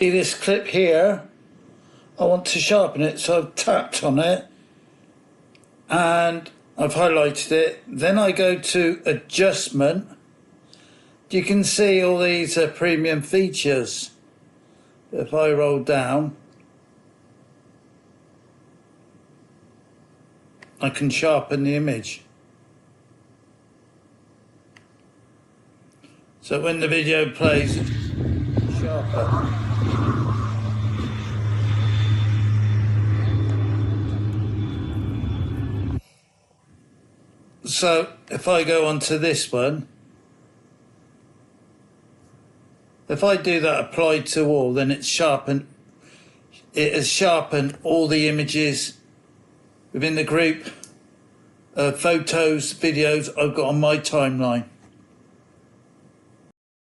See this clip here, I want to sharpen it, so I've tapped on it and I've highlighted it. Then I go to adjustment. You can see all these premium features. If I roll down, I can sharpen the image. So when the video plays, it's sharper. So if I go on to this one, if I do that apply to all, then it's sharpened. It has sharpened all the images within the group of photos, videos I've got on my timeline.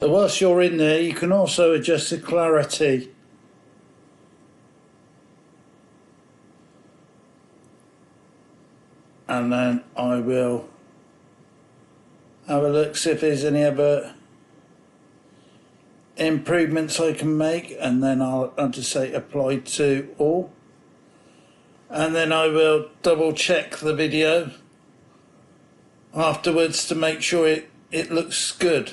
So whilst you're in there, you can also adjust the clarity. And then I will have a look, see if there's any other improvements I can make, and then I'll just say apply to all. And then I will double check the video afterwards to make sure it looks good.